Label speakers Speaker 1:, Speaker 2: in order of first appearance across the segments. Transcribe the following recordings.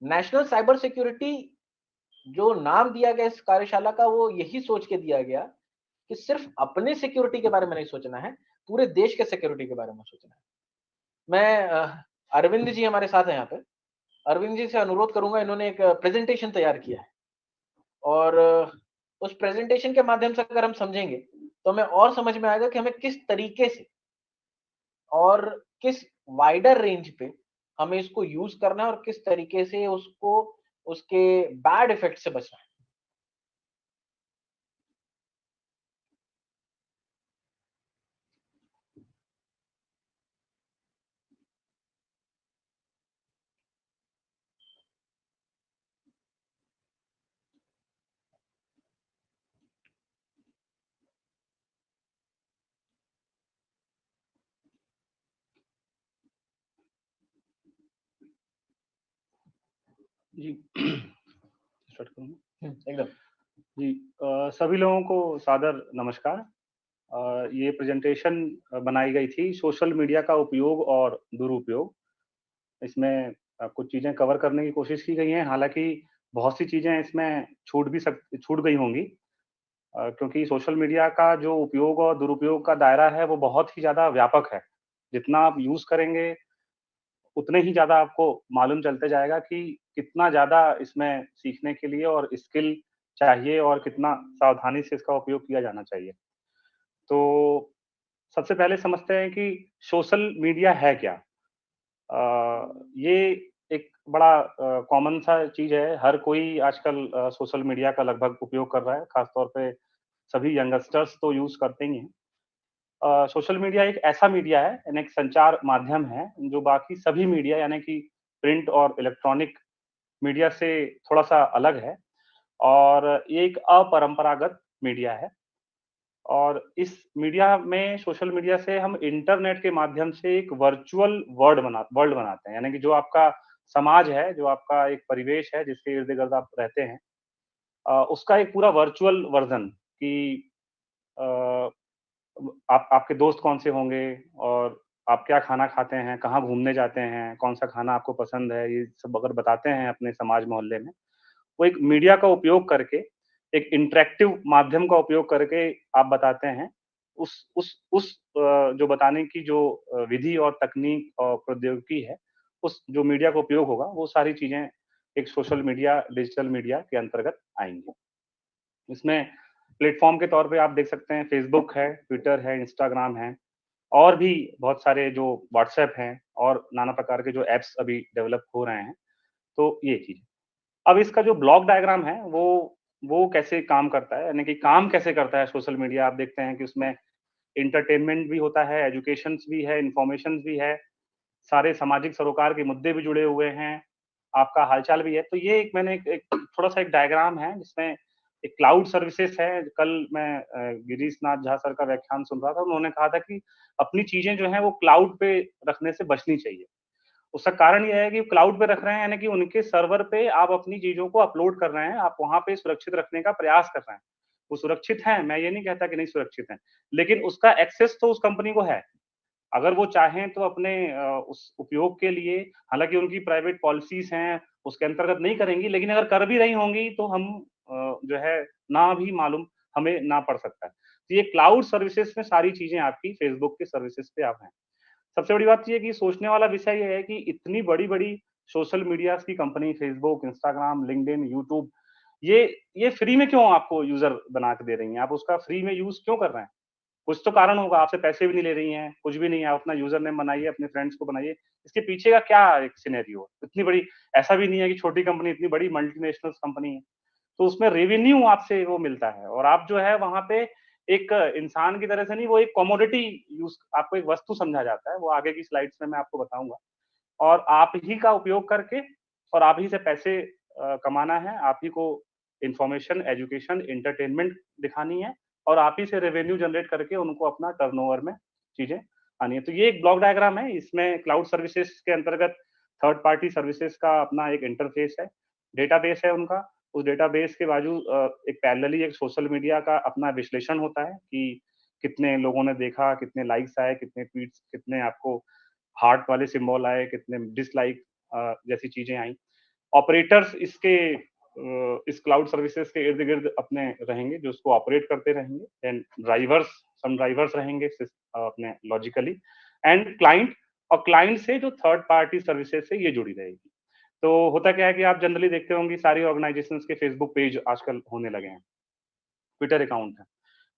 Speaker 1: National cyber security जो नाम दिया गया इस कार्यशाला का, वो यही सोच के दिया गया कि सिर्फ अपने सिक्योरिटी के बारे में नहीं सोचना है, पूरे देश के सिक्योरिटी के बारे में सोचना है। मैं अरविंद जी हमारे साथ हैं यहाँ पे। अरविंद जी से अनुरोध करूँगा, इन्होंने एक प्रेज़ेंटेशन तैयार किया है और उस प्रेज़ेंटेशन के माध्यम से अगर हम समझेंगे, तो हमें और समझ में आएगा कि हमें किस तरीके से और किस वाइडर रेंज पे हमें इसको यूज़ करना है और किस तरीके से उसको उसके बैड इफ़ेक्ट से बचना है।
Speaker 2: जी स्टार्ट करूँ?
Speaker 1: एकदम।
Speaker 2: जी सभी लोगों को सादर नमस्कार। ये प्रेजेंटेशन बनाई गई थी सोशल मीडिया का उपयोग और दुरुपयोग। इसमें कुछ चीज़ें कवर करने की कोशिश की गई हैं, हालाँकि बहुत सी चीज़ें इसमें छूट गई होंगी। क्योंकि सोशल मीडिया का जो उपयोग और दुरुपयोग का दायरा है, वो बहुत ही ज़्यादा व्यापक है। जितना आप यूज़ करेंगे, उतने ही ज़्यादा आपको मालूम चलते जाएगा कि कितना ज़्यादा इसमें सीखने के लिए और स्किल चाहिए और कितना सावधानी से इसका उपयोग किया जाना चाहिए। तो सबसे पहले समझते हैं कि सोशल मीडिया है क्या? ये एक बड़ा कॉमन सा चीज़ है, हर कोई आजकल सोशल मीडिया का लगभग उपयोग कर रहा है, ख़ास तौर पे सभी यंगस्टर्स तो यूज़ करते ही हैं। सोशल मीडिया एक ऐसा मीडिया है यानी एक संचार माध्यम है, जो बाकी सभी मीडिया यानी कि प्रिंट और इलेक्ट्रॉनिक मीडिया से थोड़ा-सा अलग है और ये एक अपरंपरागत मीडिया है। और इस मीडिया में सोशल मीडिया से हम इंटरनेट के माध्यम से एक वर्चुअल वर्ल्ड बनाते हैं। यानी कि जो आपका समाज है, जो आपका एक परिवेश है, जिसके इर्द-गिर्द आप रहते हैं, उसका एक पूरा वर्चुअल वर्ज़न कि अ, आप आपके दोस्त कौन से होंगे और आप क्या खाना खाते हैं, कहाँ घूमने जाते हैं, कौन-सा खाना आपको पसंद है, ये सब अगर बताते हैं अपने समाज मोहल्ले में, वो एक मीडिया का उपयोग करके, एक इंटरैक्टिव माध्यम का उपयोग करके आप बताते हैं। जो बताने की जो विधि और तकनीक और प्रौद्योगिकी है, उस जो मीडिया का उपयोग होगा, वो सारी चीज़ें एक सोशल मीडिया, डिजिटल मीडिया के अंतर्गत आएँगी। इसमें प्लेटफ़ॉर्म के तौर पे आप देख सकते हैं फ़ेसबुक है, ट्विटर है, इंस्टाग्राम है और भी बहुत सारे जो व्हाट्सऐप हैं और नाना प्रकार के जो ऐप्स अभी डेवलप हो रहे हैं, तो ये चीज़। अब इसका जो ब्लॉक डायग्राम है, वो कैसे काम करता है, यानी कि काम कैसे करता है सोशल मीडिया, आप देखते हैं कि उसमें एंटरटेनमेंट भी होता है, एजुकेशंस भी है, इन्फॉर्मेशंस भी है, सारे सामाजिक सरोकार के मुद्दे भी जुड़े हुए हैं, आपका हालचाल भी है। तो ये एक मैंने एक थोड़ा-सा एक डायग्राम है जिसमें एक क्लाउड सर्विसेज़ है। कल मैं गिरीश नाथ झा सर का व्याख्यान सुन रहा था, उन्होंने कहा था कि अपनी चीज़ें जो हैं वो क्लाउड पे रखने से बचनी चाहिए। उसका कारण ये है कि क्लाउड पे रख रहे हैं यानी कि उनके सर्वर पे आप अपनी चीज़ों को अपलोड कर रहे हैं, आप वहाँ पे सुरक्षित रखने का प्रयास कर रहे हैं। वो सुरक्षित हैं, मैं ये नहीं कहता कि नहीं सुरक्षित हैं, लेकिन उसका एक्सेस तो उस कंपनी को है। अगर वो चाहें तो अपने उस उपयोग के लिए हालाँकि उनकी प्राइवेट पॉलिसीज़ हैं, उसके अंतर्गत नहीं करेंगी, लेकिन अगर कर भी रही होंगी तो हम जो है ना भी मालूम हमें ना पड़ सकता है। तो ये क्लाउड सर्विसेज़ में सारी चीज़ें आपकी फ़ेसबुक के सर्विसेज़ पे आप हैं। सबसे बड़ी बात ये है कि सोचने वाला विषय ये है कि इतनी बड़ी-बड़ी सोशल मीडियाज़ की company Facebook, Instagram, LinkedIn, YouTube ये ये फ्री में क्यों आपको यूज़र बना के दे रही हैं? आप उसका फ्री में यूज़ क्यों कर रहे हैं? कुछ तो कारण होगा, आपसे पैसे भी नहीं ले रही हैं, कुछ भी नहीं है, आप अपना यूज़र नेम बनाइए, अपने फ्रेंड्स को बनाइए। इसके पीछे का क्या एक सिनेरियो है? इतनी बड़ी ऐसा भी नहीं है कि छोटी कंपनी, इतनी बड़ी मल्टीनेशनल कंपनी है। तो उसमें रेवेन्यू आपसे वो मिलता है और आप जो है वहाँ पे एक इंसान की तरह से नहीं, वो एक कमोडिटी यूज़ आपको एक वस्तु समझा जाता है, वो आगे की स्लाइड्स में मैं आपको बताऊँगा। और आप ही का उपयोग करके और आप ही से पैसे कमाना है, आप ही को इन्फॉर्मेशन, एजुकेशन, एंटरटेनमेंट दिखानी है और आप ही से रेवेन्यू जनरेट करके उनको अपना टर्नओवर में चीज़ें आनी है। तो ये एक ब्लॉक डायग्राम है, इसमें क्लाउड सर्विसेज़ के अंतर्गत थर्ड पार्टी सर्विसेज़ का अपना एक इंटरफ़ेस है, डेटाबेस है उनका। उस डेटाबेस के बाजू एक पैरेलली एक सोशल मीडिया का अपना विश्लेषण होता है कि कितने लोगों ने देखा, कितने लाइक्स आए, कितने ट्वीट्स, कितने आपको हार्ट वाले सिम्बॉल आए, कितने डिसलाइक जैसी चीज़ें आईं। ऑपरेटर्स इस क्लाउड सर्विसेज के इर्द गिर्द अपने रहेंगे, जो उसको ऑपरेट करते रहेंगे, एंड सम ड्राइवर्स रहेंगे अपने लॉजिकली, एंड क्लाइंट, और क्लाइंट से जो थर्ड पार्टी सर्विसेज से ये जुड़ी रहेगी। तो होता क्या है कि आप जनरली देखते होंगे सारी ऑर्गेनाइजेशंस के फेसबुक पेज आजकल होने लगे हैं, ट्विटर अकाउंट है,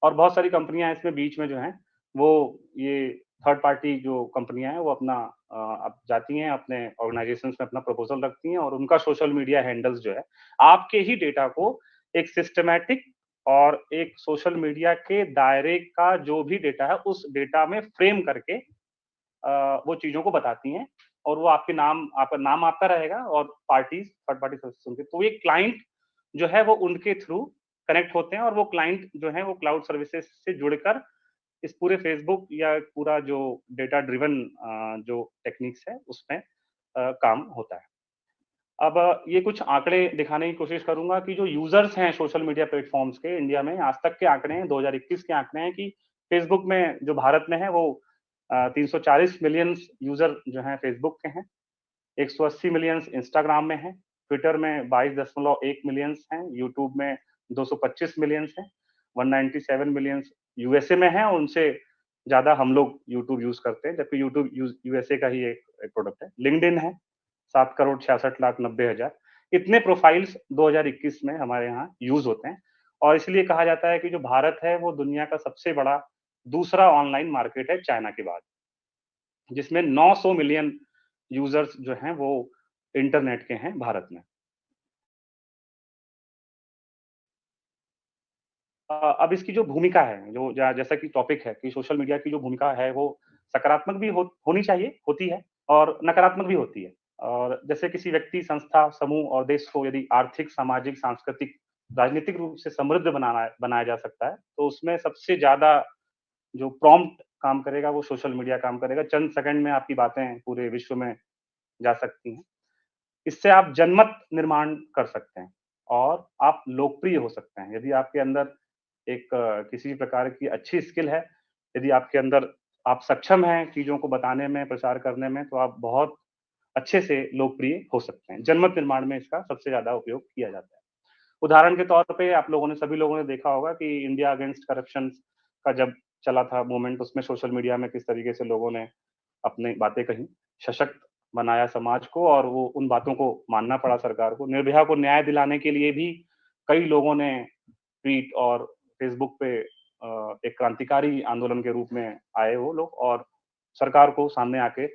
Speaker 2: और बहुत सारी कंपनियां इसमें बीच में जो हैं वो ये थर्ड पार्टी जो कंपनियां हैं वो अपना अब जाती हैं अपने ऑर्गेनाइजेशंस में अपना प्रपोजल रखती हैं, और उनका सोशल मीडिया हैंडल्स जो है आपके ही डेटा को एक सिस्टमैटिक और एक सोशल मीडिया के दायरे का जो भी डेटा है उस डेटा में फ्रेम करके वो चीजों को बताती हैं, और वो आपका नाम आपका रहेगा और पार्टीज थर्ड पार्टी सर्विसेज उनके, तो ये क्लाइंट जो है वो उनके थ्रू कनेक्ट होते हैं, और वो क्लाइंट जो है वो क्लाउड सर्विसेज से जुड़कर इस पूरे फेसबुक या पूरा जो डेटा ड्रिवन जो टेक्निक्स है उसमें काम होता है। अब ये कुछ आंकड़े दिखाने की कोशिश करूंगा कि जो यूजर्स हैं सोशल मीडिया प्लेटफॉर्म्स के इंडिया में, आज तक के आंकड़े हैं, 2021 के आंकड़े हैं कि फेसबुक में जो भारत में है वो 340 मिलियन यूजर जो हैं फेसबुक के हैं, 180 मिलियन इंस्टाग्राम में है, ट्विटर में 22.1 मिलियन हैं, यूट्यूब में 225 मिलियन हैं, 197 मिलियन यूएसए में है, उनसे ज्यादा हम लोग यूट्यूब यूज करते हैं, जबकि यूट्यूब यूएसए का ही एक प्रोडक्ट है। लिंक्डइन है 7,66,90,000। इतने प्रोफाइल्स 2021 में हमारे यहाँ यूज होते हैं, और इसलिए कहा जाता है कि जो भारत है वो दुनिया का सबसे बड़ा दूसरा ऑनलाइन मार्केट है चाइना के बाद, जिसमें 900 मिलियन यूजर्स जो हैं वो इंटरनेट के हैं भारत में। अब इसकी जो भूमिका है, जो जैसा कि टॉपिक है कि सोशल मीडिया की जो भूमिका है वो सकारात्मक भी होनी चाहिए, होती है, और नकारात्मक भी होती है। और जैसे किसी व्यक्ति, संस्था, समूह और देश को यदि आर्थिक, सामाजिक, सांस्कृतिक, राजनीतिक रूप से समृद्ध बनाया जा सकता है, तो उसमें सबसे ज़्यादा जो प्रॉम्प्ट काम करेगा वो सोशल मीडिया काम करेगा। चंद सेकंड में आपकी बातें पूरे विश्व में जा सकती हैं। इससे आप जनमत निर्माण कर सकते हैं और आप लोकप्रिय हो सकते हैं। यदि आपके अंदर एक किसी भी प्रकार की अच्छी स्किल है, यदि आपके अंदर आप सक्षम हैं चीज़ों को बताने में, प्रचार करने में, तो आप बहुत अच्छे से लोकप्रिय हो सकते हैं। जनमत निर्माण में इसका सबसे ज़्यादा उपयोग किया जाता है। उदाहरण के तौर पे आप लोगों ने, सभी लोगों ने देखा होगा कि इंडिया अगेंस्ट करप्शन का जब चला था मूवमेंट, उसमें सोशल मीडिया में किस तरीके से लोगों ने अपनी बातें कही, सशक्त बनाया समाज को, और वो उन बातों को मानना पड़ा सरकार को। निर्भया को न्याय दिलाने के लिए भी कई लोगों ने ट्वीट और फेसबुक पे एक क्रांतिकारी आंदोलन के रूप में आए वो लोग, और सरकार को सामने आके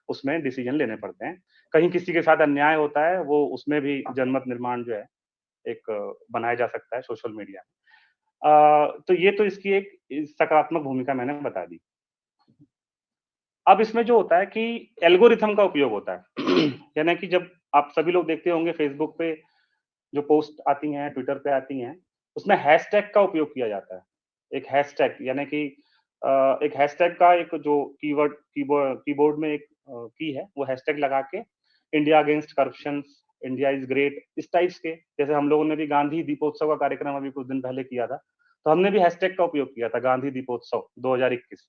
Speaker 2: उसमें डिसीजन लेने पड़ते हैं। कहीं किसी के साथ अन्याय होता है, वो उसमें भी जनमत निर्माण जो है एक बनाया जा सकता है सोशल मीडिया में। तो ये तो इसकी एक सकारात्मक भूमिका मैंने बता दी। अब इसमें जो होता है कि एल्गोरिथम का उपयोग होता है यानी कि जब आप सभी लोग देखते होंगे फेसबुक पे जो पोस्ट आती हैं, ट्विटर पे आती हैं, उसमें हैशटैग का उपयोग किया जाता है। एक हैशटैग यानी कि एक हैशटैग का एक जो कीबोर्ड में एक की है, वो हैशटैग लगा के India against corruption, India is great, इस टाइप्स के, जैसे हम लोगों ने भी गांधी दीपोत्सव का कार्यक्रम अभी कुछ दिन पहले किया था, तो हमने भी हैशटैग का उपयोग किया था, गांधी दीपोत्सव 2021।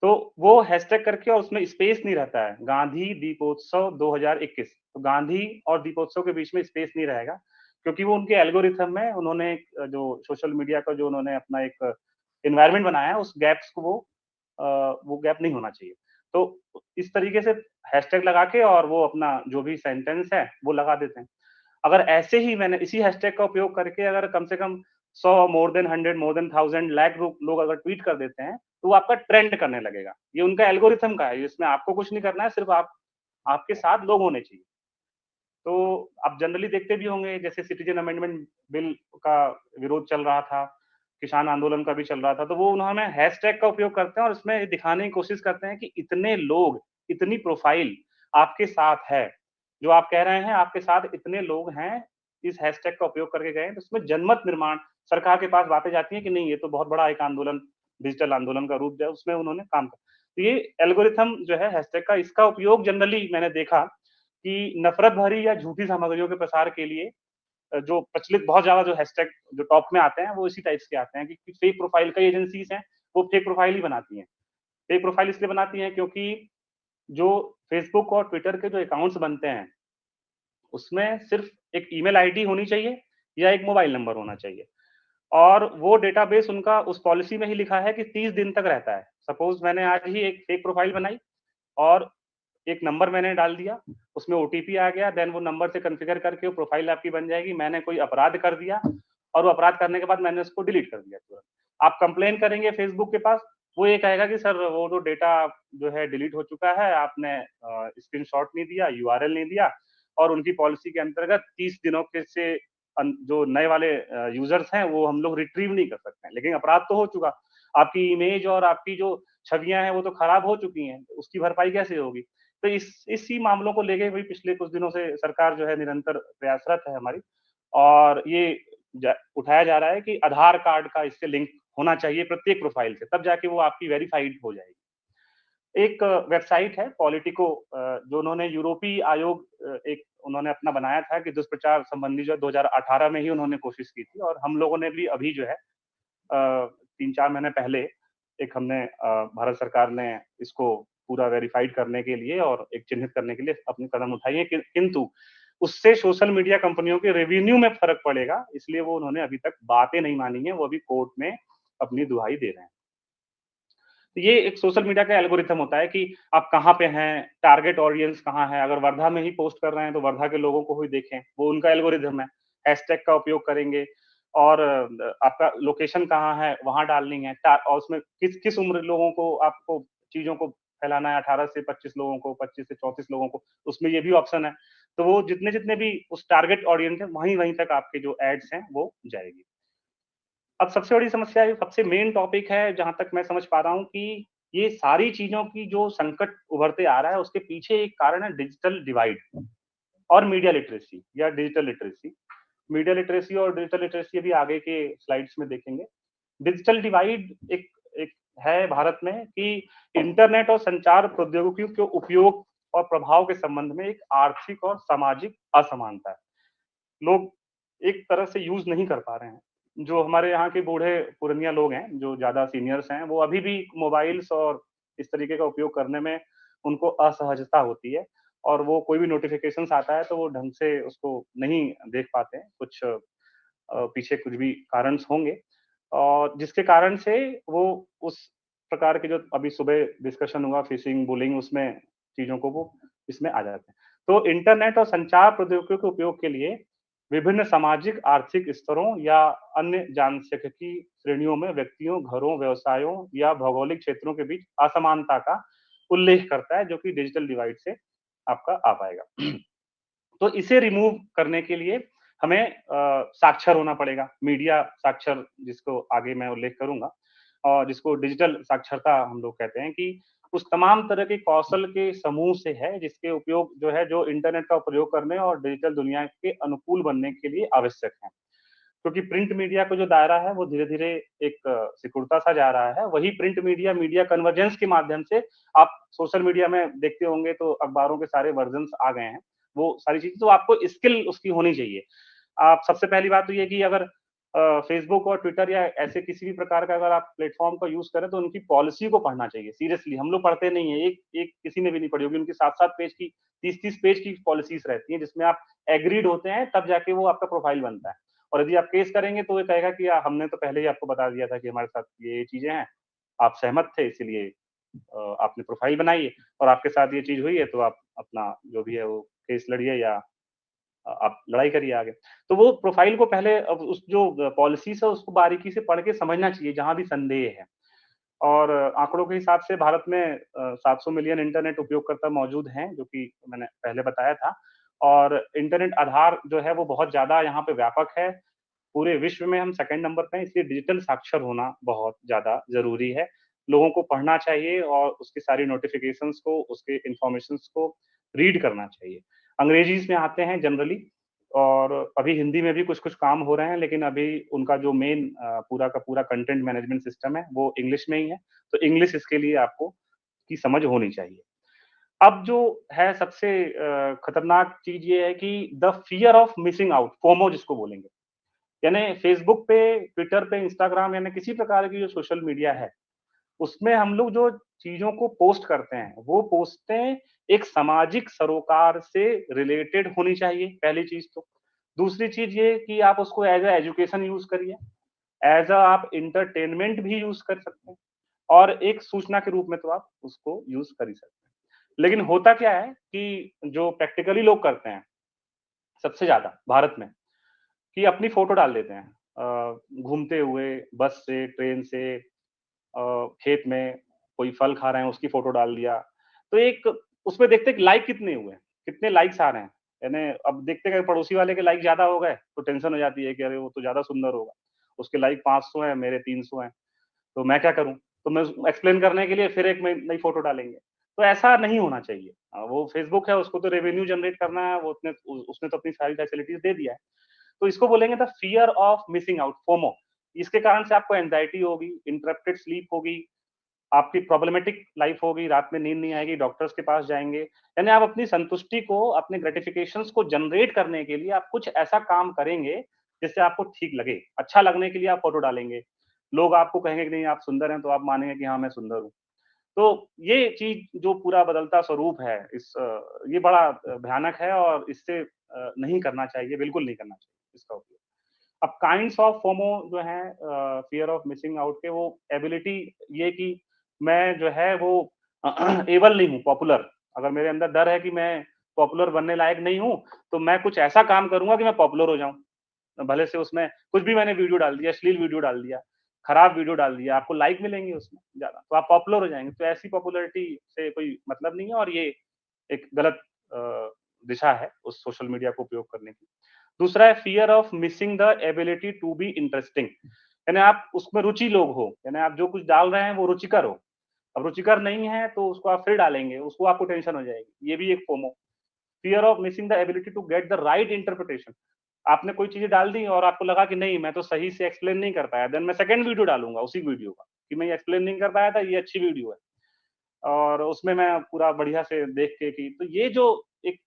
Speaker 2: तो वो हैशटैग करके, और उसमें स्पेस नहीं रहता है, गांधी दीपोत्सव 2021, तो गांधी और दीपोत्सव के बीच में स्पेस नहीं रहेगा, क्योंकि वो उनके एल्गोरिथम में उन्होंने जो सोशल मीडिया का जो उन्होंने अपना एक एनवायरनमेंट बनाया है, उस गैप्स को वो गैप नहीं होना चाहिए। तो इस तरीके से हैशटैग लगा के और वो अपना जो भी सेंटेंस है वो लगा देते हैं। अगर ऐसे ही मैंने इसी हैशटैग का उपयोग करके अगर कम से कम 100, more than 100, more than 1000 lakh लोग अगर ट्वीट कर देते हैं, तो वो आपका ट्रेंड करने लगेगा। ये उनका एल्गोरिथम का है, इसमें आपको कुछ नहीं करना है, सिर्फ आपके साथ लोग होने चाहिए। तो आप जनरली देखते भी होंगे, जैसे सिटीजन अमेंडमेंट बिल का विरोध चल रहा था, किसान आंदोलन का भी चल रहा था, तो वो उन्होंने हैशटैग का उपयोग करते हैं और इसमें दिखाने की कोशिश करते हैं कि इतने लोग, इतनी प्रोफाइल आपके साथ है, जो आप कह रहे हैं आपके साथ इतने लोग हैं, इस हैशटैग का उपयोग करके गए हैं, तो उसमें जनमत निर्माण, सरकार के पास बातें जाती हैं कि नहीं, ये तो बहुत बड़ा एक आंदोलन, डिजिटल आंदोलन का रूप दिया, उसमें उन्होंने काम किया। तो ये एल्गोरिथम जो है हैशटैग का, इसका उपयोग जनरली मैंने देखा कि नफ़रत भरी या झूठी सामग्रियों के प्रसार के लिए जो प्रचलित बहुत ज़्यादा जो हैशटैग जो टॉप में आते हैं, वो इसी टाइप्स के आते हैं कि फेक प्रोफाइल, कई एजेंसीज़ हैं, वो फेक प्रोफाइल ही बनाती हैं। फेक प्रोफाइल इसलिए बनाती हैं क्योंकि जो फेसबुक और ट्विटर के जो अकाउंट्स बनते हैं, उसमें सिर्फ एक ईमेल आईडी होनी चाहिए या एक मोबाइल नंबर होना चाहिए। और वो डेटाबेस उनका उस पॉलिसी में ही लिखा है कि 30 दिन तक रहता है। सपोज़ मैंने आज ही एक फेक प्रोफाइल बनाई और एक नंबर मैंने डाल दिया, उसमें ओटीपी आ गया, देन वो नंबर से कॉन्फ़िगर करके वो प्रोफाइल आपकी बन जाएगी। मैंने कोई अपराध कर दिया और वो अपराध करने के बाद मैंने उसको डिलीट कर दिया तुरंत। आप कंप्लेन करेंगे फेसबुक के पास, वो ये कहेगा कि सर वो तो डेटा जो है डिलीट हो चुका है, आपने स्क्रीनशॉट नहीं दिया, यूआरएल नहीं दिया और उनकी पॉलिसी के अंतर्गत 30 दिनों के से जो नए वाले यूज़र्स हैं वो हम लोग रिट्रीव नहीं कर सकते हैं। लेकिन अपराध तो हो चुका। आपकी इमेज और आपकी जो छवियाँ हैं वो तो खराब हो चुकी हैं, उसकी भरपाई कैसे होगी? तो इसी मामलों को लेके भी पिछले कुछ दिनों से सरकार जो है निरंतर प्रयासरत है हमारी और ये उठाया जा रहा है कि आधार कार्ड का इससे लिंक होना चाहिए प्रत्येक प्रोफाइल से, तब जाके वो आपकी वेरीफाइड हो जाएगी। एक वेबसाइट है पॉलिटिको जो उन्होंने यूरोपीय आयोग एक उन्होंने अपना बनाया था कि दुष्प्रचार संबंधी जो 2018 में ही उन्होंने कोशिश की थी और हम लोगों ने भी अभी जो है 3-4 महीने पहले एक हमने भारत सरकार ने इसको पूरा वेरिफाइड करने के लिए और एक चिन्हित करने के लिए अपनी कदम उठाई है किंतु उससे सोशल मीडिया कंपनियों के रेवेन्यू में फर्क पड़ेगा, इसलिए वो उन्होंने अभी तक बातें नहीं मानी है, वो अभी कोर्ट में अपनी दुहाई दे रहे हैं। तो ये एक सोशल मीडिया का एल्गोरिथम होता है कि आप कहाँ पे हैं, टारगेट ऑडियंस कहाँ है, अगर वर्धा में ही पोस्ट कर रहे हैं तो वर्धा के लोगों को ही देखें, वो उनका एल्गोरिथम है। हैशटैग का उपयोग करेंगे और आपका लोकेशन कहाँ है, वहाँ डालनी है और उसमें किस उम्र लोगों को आपको चीज़ों को फैलाना है, 18 से 25 लोगों को, 25 से 34 लोगों को, उसमें ये भी ऑप्शन है। तो वो जितने-जितने भी उस टारगेट ऑडियंस है, वहीं-वहीं तक आपके जो एड्स हैं, वो जाएगी। अब सबसे बड़ी समस्या ये सबसे मेन टॉपिक है जहाँ तक मैं समझ पा रहा हूँ कि ये सारी चीज़ों की जो संकट उभरते आ रहा है उसके पीछे एक कारण है डिजिटल डिवाइड और मीडिया लिटरेसी या डिजिटल लिटरेसी। मीडिया लिटरेसी और डिजिटल लिटरेसी अभी आगे के स्लाइड्स में देखेंगे। डिजिटल डिवाइड एक एक है भारत में कि इंटरनेट और संचार प्रौद्योगिकियों के उपयोग और प्रभाव के संबंध में एक आर्थिक और सामाजिक असमानता है। लोग एक तरह से यूज़ नहीं कर पा रहे हैं। जो हमारे यहाँ के बूढ़े पुरनिया लोग हैं, जो ज़्यादा सीनियर्स हैं, वो अभी भी मोबाइल्स और इस तरीके का उपयोग करने में उनको असहजता होती है और वो कोई भी नोटिफ़िकेशंस आता है, तो वो ढंग से उसको नहीं देख पाते हैं। कुछ पीछे कुछ भी कारणस होंगे और जिसके कारण से वो उस प्रकार के जो अभी सुबह डिस्कशन हुआ फिशिंग, बुलिंग उसमें चीज़ों को वो इसमें आ जाते हैं। तो इंटरनेट और संचार प्रौद्योगिकियों के उपयोग के लिए विभिन्न सामाजिक आर्थिक स्तरों या अन्य जनसांख्यिकी श्रेणियों में व्यक्तियों, घरों, व्यवसायों या भौगोलिक क्षेत्रों के बीच असमानता का उल्लेख करता है, जो कि डिजिटल डिवाइड से आपका आ पाएगा। तो इसे रिमूव करने के लिए हमें साक्षर होना पड़ेगा, मीडिया साक्षर जिसको आगे मैं उल्लेख करूँगा और जिसको डिजिटल साक्षरता हम लोग कहते हैं कि उस तमाम तरह के कौशल के समूह से है जिसके उपयोग जो है जो इंटरनेट का प्रयोग करने और डिजिटल दुनिया के अनुकूल बनने के लिए आवश्यक है। क्योंकि प्रिंट मीडिया का जो दायरा है वो धीरे-धीरे एक सिकुड़ता सा जा रहा है, वही प्रिंट मीडिया, मीडिया कन्वर्जेंस के माध्यम से आप सोशल मीडिया में देखते होंगे तो अखबारों के सारे वर्जन्स आ गए हैं। वो सारी चीज़ें तो आपको स्किल उसकी होनी चाहिए। आप सबसे पहली बात तो ये कि अगर फेसबुक और ट्विटर या ऐसे किसी भी प्रकार का अगर आप प्लेटफ़ॉर्म का यूज़ करें तो उनकी पॉलिसी को पढ़ना चाहिए, सीरियसली हम लोग पढ़ते नहीं हैं। एक एक किसी ने भी नहीं पढ़ी होगी, उनकी 7-7 पेज की 30-30 पेज की पॉलिसीज़ रहती हैं जिसमें आप एग्रीड होते हैं तब जाके वो आपका प्रोफाइल बनता है। और यदि आप केस करेंगे तो ये कहेगा कि हमने तो पहले ही आपको बता दिया था कि हमारे साथ ये चीज़ें हैं, आप सहमत थे इसीलिए आपने प्रोफाइल बनाई है और आपके साथ ये चीज़ हुई है तो आप अपना जो भी है वो केस लड़िए या आप लड़ाई करिए आगे। तो वो प्रोफाइल को पहले अब उस जो पॉलिसीज़ है उसको बारीकी से पढ़ के समझना चाहिए जहाँ भी संदेह है। और आंकड़ों के हिसाब से भारत में 700 मिलियन इंटरनेट उपयोगकर्ता मौजूद हैं, जो कि मैंने पहले बताया था। और इंटरनेट आधार जो है वो बहुत ज़्यादा यहाँ पे व्यापक है। पूरे विश्व में हम सेकंड नंबर पे हैं, इसलिए डिजिटल साक्षर होना बहुत ज़्यादा ज़रूरी है। लोगों को पढ़ना चाहिए और उसकी सारी नोटिफ़िकेशंस को, उसके इन्फॉर्मेशंस को रीड करना चाहिए। अंग्रेजीज़ में आते हैं जनरली और अभी हिंदी में भी कुछ-कुछ काम हो रहे हैं, लेकिन अभी उनका जो मेन पूरा का पूरा कंटेंट मैनेजमेंट सिस्टम है, वो इंग्लिश में ही है। तो इंग्लिश इसके लिए आपको की समझ होनी चाहिए। अब जो है सबसे खतरनाक चीज़ ये है कि the fear of missing out, FOMO जिसको बोलेंगे। यानी फेसबुक पे, ट्विटर पे, इंस्टाग्राम यानी किसी प्रकार की जो सोशल मीडिया है, उसमें हम लोग जो चीज़ों को पोस्ट करते हैं, वो पोस्टें एक सामाजिक सरोकार से रिलेटेड होनी चाहिए, पहली चीज तो। दूसरी चीज ये कि आप उसको एज अ एजुकेशन यूज करिए, एज अ आप इंटरटेनमेंट भी यूज कर सकते हैं, और एक सूचना के रूप में तो आप उसको यूज कर ही सकते हैं। लेकिन होता क्या है कि जो प्रैक्टिकली लोग करते हैं सबसे ज्यादा भारत में, कि अपनी फोटो डाल देते हैं घूमते हुए, बस से, ट्रेन से, खेत में कोई फल खा रहे हैं उसकी फोटो डाल दिया। तो एक उसमें देखते हैं कि लाइक कितने हुए, कितने लाइक्स आ रहे हैं। यानी अब देखते हैं कि पड़ोसी वाले के लाइक ज्यादा हो गए तो टेंशन हो जाती है कि अरे वो तो ज्यादा सुंदर होगा, उसके लाइक 500 हैं, मेरे 300 हैं, तो मैं क्या करूं? तो मैं एक्सप्लेन करने के लिए फिर एक नई फोटो डालेंगे। तो ऐसा नहीं होना चाहिए। वो फेसबुक है, उसको तो रेवेन्यू जनरेट करना है, वो उसने तो अपनी सारी फैसिलिटीज दे दिया है। तो इसको बोलेंगे the fear of missing out, FOMO. इसके कारण से आपको एंजाइटी होगी, इंटरप्टेड स्लीप होगी, आपकी प्रॉब्लमेटिक लाइफ होगी, रात में नींद नहीं आएगी, डॉक्टर्स के पास जाएंगे। यानी आप अपनी संतुष्टि को, अपने ग्रेटिफिकेशंस को जनरेट करने के लिए आप कुछ ऐसा काम करेंगे जिससे आपको ठीक लगे। अच्छा लगने के लिए आप फोटो डालेंगे, लोग आपको कहेंगे कि नहीं आप सुंदर हैं, तो आप मानेंगे कि हाँ मैं सुंदर हूँ। तो ये चीज जो पूरा बदलता स्वरूप है, ये बड़ा भयानक है, और इससे नहीं करना चाहिए, बिल्कुल नहीं करना चाहिए इसका उपयोग। अब काइंड्स ऑफ फोमो जो है, फियर ऑफ मिसिंग आउट के, वो एबिलिटी ये कि मैं जो है वो एबल नहीं हूँ पॉपुलर। अगर मेरे अंदर डर है कि मैं पॉपुलर बनने लायक नहीं हूँ, तो मैं कुछ ऐसा काम करूंगा कि मैं पॉपुलर हो जाऊं। भले से उसमें कुछ भी मैंने वीडियो डाल दिया, अश्लील वीडियो डाल दिया, खराब वीडियो डाल दिया, आपको लाइक मिलेंगे उसमें ज्यादा, तो आप पॉपुलर हो जाएंगे। तो ऐसी पॉपुलैरिटी से कोई मतलब नहीं है, और ये एक गलत दिशा है उस सोशल मीडिया को उपयोग करने की। दूसरा है fear of missing the ability to be interesting. यानी आप उसमें रुचि लोग हो, यानी आप जो कुछ डाल रहे हैं वो रुचिकर हो। अब रुचिकर नहीं है तो उसको आप फिर डालेंगे, उसको आपको टेंशन हो जाएगी। ये भी एक FOMO, fear of missing the ability to get the right interpretation. आपने कोई चीजें डाल दी और आपको लगा कि नहीं मैं तो सही से एक्सप्लेन नहीं कर पाया, देन मैं सेकंड वीडियो डालूंगा उसी वीडियो का कि मैं एक्सप्लेन नहीं कर पाया था, ये अच्छी वीडियो है, और उसमें मैं पूरा बढ़िया से देख के की। तो ये जो एक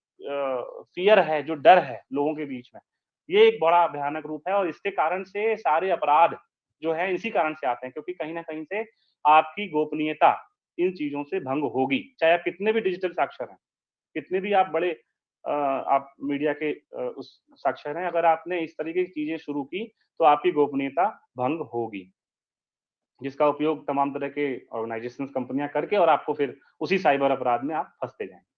Speaker 2: फियर है, जो डर है लोगों के बीच में, ये एक बड़ा भयानक रूप है, और इसके कारण से सारे अपराध जो है इसी कारण से आते हैं, क्योंकि कहीं ना कहीं से आपकी गोपनीयता इन चीजों से भंग होगी। चाहे आप कितने भी डिजिटल साक्षर हैं, कितने भी आप बड़े आप मीडिया के उस साक्षर हैं, अगर आपने इस तरीके की चीजें शुरू की तो आपकी गोपनीयता भंग होगी, जिसका उपयोग तमाम तरह के ऑर्गेनाइजेशंस, कंपनियां करके, और आपको फिर उसी साइबर अपराध में आप फंसते जाएंगे।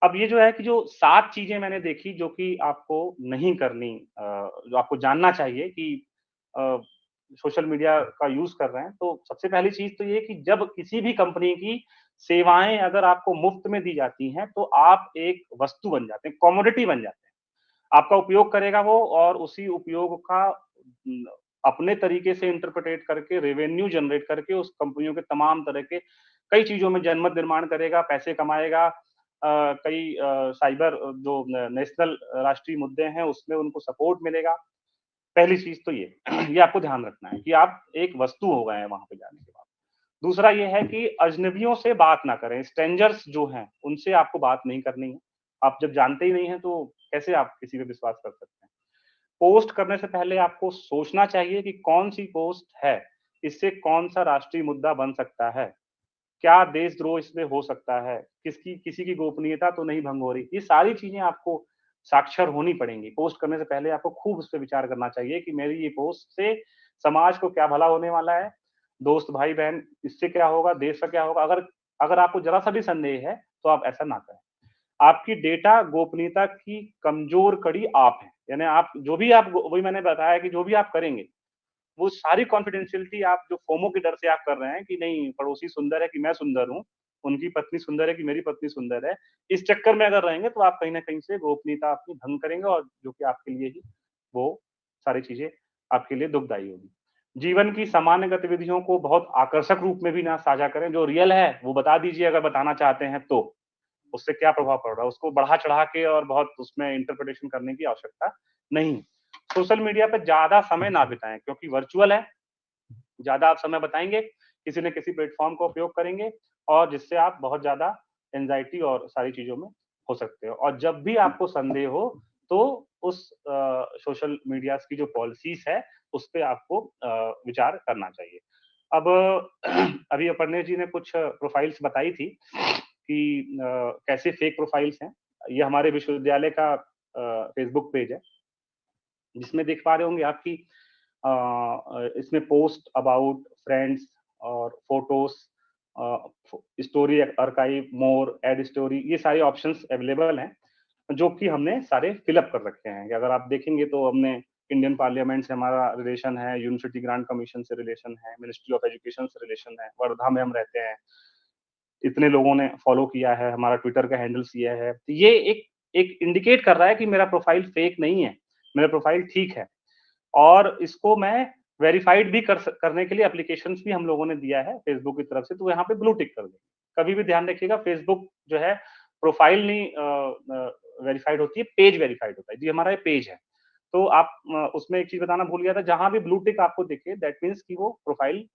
Speaker 2: अब ये जो है कि जो 7 चीजें मैंने देखी जो कि आपको नहीं करनी, जो आपको जानना चाहिए कि अ, सोशल मीडिया का यूज कर रहे हैं, तो सबसे पहली चीज तो ये कि जब किसी भी कंपनी की सेवाएं अगर आपको मुफ्त में दी जाती हैं, तो आप एक वस्तु बन जाते हैं, कमोडिटी बन जाते हैं। आपका उपयोग करेगा वो, और उसी उपयोग का अपने तरीके से इंटरप्रेटेट करके, रेवेन्यू जनरेट करके, उस कंपनियों के तमाम तरह के कई चीजों में जनमत निर्माण करेगा, पैसे कमाएगा। कई साइबर जो नेशनल राष्ट्रीय मुद्दे हैं उसमें उनको सपोर्ट मिलेगा। पहली चीज तो ये ये आपको ध्यान रखना है कि आप एक वस्तु हो गए हैं वहां पे जाने के बाद। दूसरा ये है कि अजनबियों से बात ना करें, स्ट्रेंजर्स जो हैं उनसे आपको बात नहीं करनी है। आप जब जानते ही नहीं है तो कैसे आप किसी पे विश्वास कर सकते हैं? पोस्ट करने से पहले आपको सोचना चाहिए कि कौन सी पोस्ट है, इससे कौन सा राष्ट्रीय मुद्दा बन सकता है, क्या देशद्रोह इसमें हो सकता है, किसकी किसी की गोपनीयता तो नहीं भंग हो रही। ये सारी चीजें आपको साक्षर होनी पड़ेंगी। पोस्ट करने से पहले आपको खूब उस पर विचार करना चाहिए कि मेरी ये पोस्ट से समाज को क्या भला होने वाला है, दोस्त भाई बहन इससे क्या होगा, देश का क्या होगा। अगर अगर आपको जरा सा भी संदेह है तो आप ऐसा ना करें। आपकी डेटा गोपनीयता की कमजोर कड़ी आप हैं। यानी आप जो भी आप, वही मैंने बताया कि जो भी आप करेंगे, वो सारी कॉन्फिडेंशियलिटी आप जो फोमो के डर से आप कर रहे हैं कि नहीं पड़ोसी सुंदर है कि मैं सुंदर हूँ, उनकी पत्नी सुंदर है कि मेरी पत्नी सुंदर है, इस चक्कर में अगर रहेंगे तो आप कहीं न कहीं से गोपनीयता अपनी भंग करेंगे, और जो कि आपके लिए ही वो सारी चीज़ें आपके लिए दुखदायी होगी। जीवन की सामान्य गतिविधियों को बहुत आकर्षक रूप में भी ना साझा करें, जो रियल है वो बता दीजिए अगर बताना चाहते हैं तो। उससे क्या प्रभाव पड़ रहा है, उसको बढ़ा-चढ़ा के और बहुत उसमें इंटरप्रिटेशन करने की आवश्यकता नहीं। सोशल मीडिया पे ज़्यादा समय ना बिताएँ, क्योंकि वर्चुअल है, ज़्यादा आप समय बताएँगे, किसी न किसी प्लेटफ़ॉर्म का उपयोग करेंगे, और जिससे आप बहुत ज़्यादा एंग्ज़ायटी और सारी चीज़ों में हो सकते हो। और जब भी आपको संदेह हो, तो उस सोशल मीडियाज़ की जो पॉलिसीज़ है, उस पे आपको विचार करना चाहिए। अब अभी अपर्णा जी ने कुछ प्रोफ़ाइल्स बताई थी कि कैसे फेक प्रोफाइल्स हैं। ये हमारे विश्वविद्यालय का फेसबुक पेज है, जिसमें देख पा रहे होंगे आप कि इसमें पोस्ट अबाउट फ्रेंड्स और फोटोज, स्टोरी आर्काइव, मोर, ऐड स्टोरी, ये सारे ऑप्शंस अवेलेबल हैं, जो कि हमने सारे फिलअप कर रखे हैं। कि अगर आप देखेंगे तो हमने इंडियन पार्लियामेंट से हमारा रिलेशन है, यूनिवर्सिटी ग्रांट कमीशन से रिलेशन है, मिनिस्ट्री ऑफ एजुकेशन से रिलेशन है, वर्धा में हम रहते हैं, इतने लोगों ने फॉलो किया है, हमारा ट्विटर का हैंडल्स ये है। तो ये एक एक इंडिकेट कर रहा है कि मेरा प्रोफाइल फेक नहीं है, मेरा प्रोफाइल ठीक है। और इसको मैं वेरीफाइड भी करने के लिए एप्लीकेशंस भी हम लोगों ने दिया है फेसबुक की तरफ से, तो यहाँ पे ब्लू टिक कर दें। कभी भी ध्यान रखिएगा, फेसबुक जो है प्रोफाइल नहीं वेरीफाइड होती है, पेज वेरीफाइड होता है। जी हमारा ये पेज है। तो आप उसमें एक चीज बताना भूल गया था, जहां भी ब्लू टिक आपको दिखे दैट मीन्स कि वो प्रोफाइल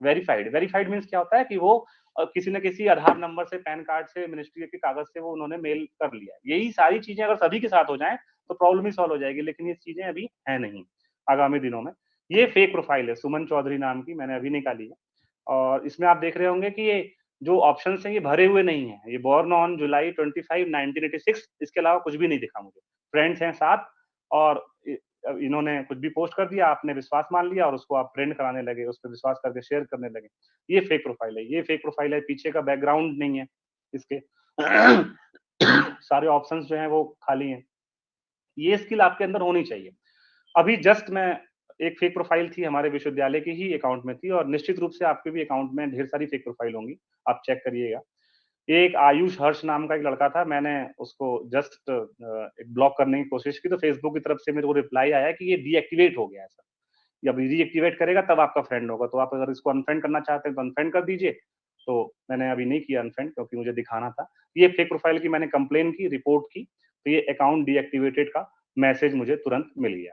Speaker 2: वेरीफाइड। वेरीफाइड मीन्स क्या होता है कि वो किसी न किसी आधार नंबर से, पैन कार्ड से, मिनिस्ट्री के कागज से वो उन्होंने मेल कर लिया है। यही सारी चीजें अगर सभी के साथ हो जाएं तो प्रॉब्लम ही सॉल्व हो जाएगी, लेकिन ये चीजें अभी है नहीं। आगामी दिनों में ये फेक प्रोफाइल है, सुमन चौधरी नाम की, मैंने अभी निकाली है। और इसमें आप देख रहे होंगे कि ये जो ऑप्शंस हैं ये भरे हुए नहीं है। ये बॉर्न ऑन जुलाई 25 1986, इसके अलावा कुछ भी नहीं दिखा मुझे। फ्रेंड्स हैं 7 और इन्होंने कुछ भी पोस्ट कर दिया, आपने विश्वास मान लिया और उसको आप ट्रेंड कराने लगे, उस पर विश्वास करके शेयर करने लगे। ये फेक प्रोफाइल है। ये फेक प्रोफाइल है, पीछे का बैकग्राउंड नहीं है इसके। सारे ऑप्शंस जो हैं वो खाली हैं। ये स्किल आपके अंदर होनी चाहिए। अभी जस्ट मैं एक फेक प्रोफाइल थी, हमारे विश्वविद्यालय के ही अकाउंट में थी, और निश्चित रूप से आपके भी अकाउंट में ढेर सारी फेक प्रोफाइल होंगी, आप चेक करिएगा। एक आयुष हर्ष नाम का एक लड़का था, मैंने उसको जस्ट एक ब्लॉक करने की कोशिश की, तो फेसबुक की तरफ से मेरे को रिप्लाई आया कि ये डीएक्टिवेट हो गया है सर। जब रीएक्टिवेट करेगा तब आपका फ्रेंड होगा, तो आप अगर इसको अनफ्रेंड करना चाहते हैं तो अनफ्रेंड कर दीजिए। तो मैंने अभी नहीं किया अनफ्रेंड, क्योंकि मुझे दिखाना था। ये फेक प्रोफाइल की मैंने कंप्लेन की, रिपोर्ट की, तो ये अकाउंट डीएक्टिवेटेड का मैसेज मुझे तुरंत मिल गया।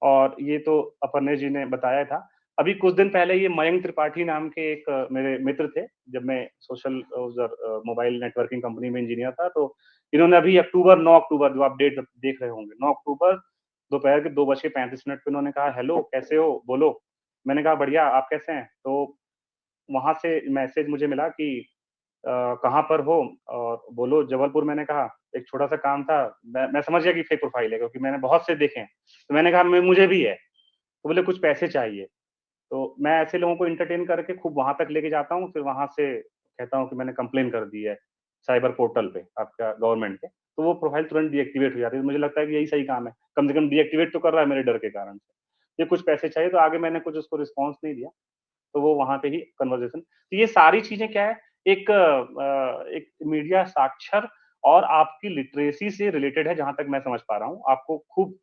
Speaker 2: और ये तो अपर्णा जी ने बताया था। अभी कुछ दिन पहले ये मयंक त्रिपाठी नाम के एक मेरे मित्र थे, जब मैं सोशल उधर मोबाइल नेटवर्किंग कंपनी में इंजीनियर था, तो इन्होंने अभी 9 अक्टूबर जो आप डेट देख रहे होंगे, 9 अक्टूबर दोपहर के 2:35 पे इन्होंने कहा, हेलो कैसे हो, बोलो। मैंने कहा बढ़िया, आप कैसे हैं? तो वहां से मैसेज मुझे मिला कि कहाँ पर हो और बोलो जबलपुर। मैंने कहा एक छोटा सा काम था। मैं समझ गया कि फेक प्रोफाइल है, क्योंकि मैंने बहुत से देखे हैं। तो मैंने कहा मुझे भी है। तो बोले कुछ पैसे चाहिए। तो मैं ऐसे लोगों को एंटरटेन करके खूब वहां तक लेके जाता हूँ, फिर वहां से कहता हूँ कि मैंने कंप्लेन कर दी है साइबर पोर्टल पे आपका गवर्नमेंट के। तो वो प्रोफाइल तुरंत डीएक्टिवेट हो जाती है। तो मुझे लगता है कि यही सही काम है, कम से कम डीएक्टिवेट तो कर रहा है मेरे डर के कारण से। ये कुछ पैसे चाहिए, तो आगे मैंने कुछ उसको रिस्पॉन्स नहीं दिया, तो वो वहां पे ही कन्वर्सेशन। तो ये सारी चीजें क्या है, एक मीडिया साक्षर और आपकी लिटरेसी से रिलेटेड है, जहां तक मैं समझ पा रहा हूँ। आपको खूब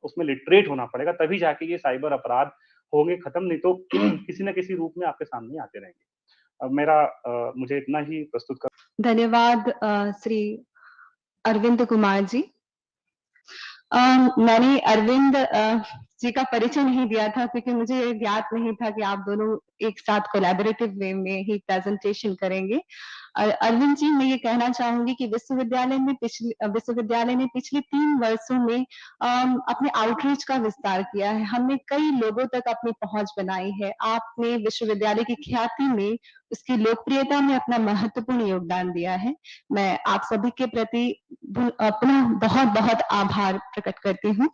Speaker 2: उसमें लिटरेट होना पड़ेगा, तभी जाके ये साइबर अपराध होंगे खत्म, नहीं तो किसी न किसी रूप में आपके सामने आते रहेंगे। अब मेरा मुझे इतना ही प्रस्तुत कर।
Speaker 3: धन्यवाद श्री अरविंद कुमार जी। मैंने अरविंद जी का परिचय नहीं दिया था, क्योंकि मुझे ज्ञात नहीं था कि आप दोनों एक साथ कोलैबोरेटिव वे में ही प्रेजेंटेशन करेंगे। अरविंद जी, मैं ये कहना चाहूंगी कि विश्वविद्यालय ने पिछले 3 वर्षों में अपने आउटरीच का विस्तार किया है। हमने कई लोगों तक अपनी पहुंच बनाई है। आपने विश्वविद्यालय की ख्याति में, उसकी लोकप्रियता में अपना महत्वपूर्ण योगदान दिया है। मैं आप सभी के प्रति पुनः बहुत बहुत आभार प्रकट करती हूँ।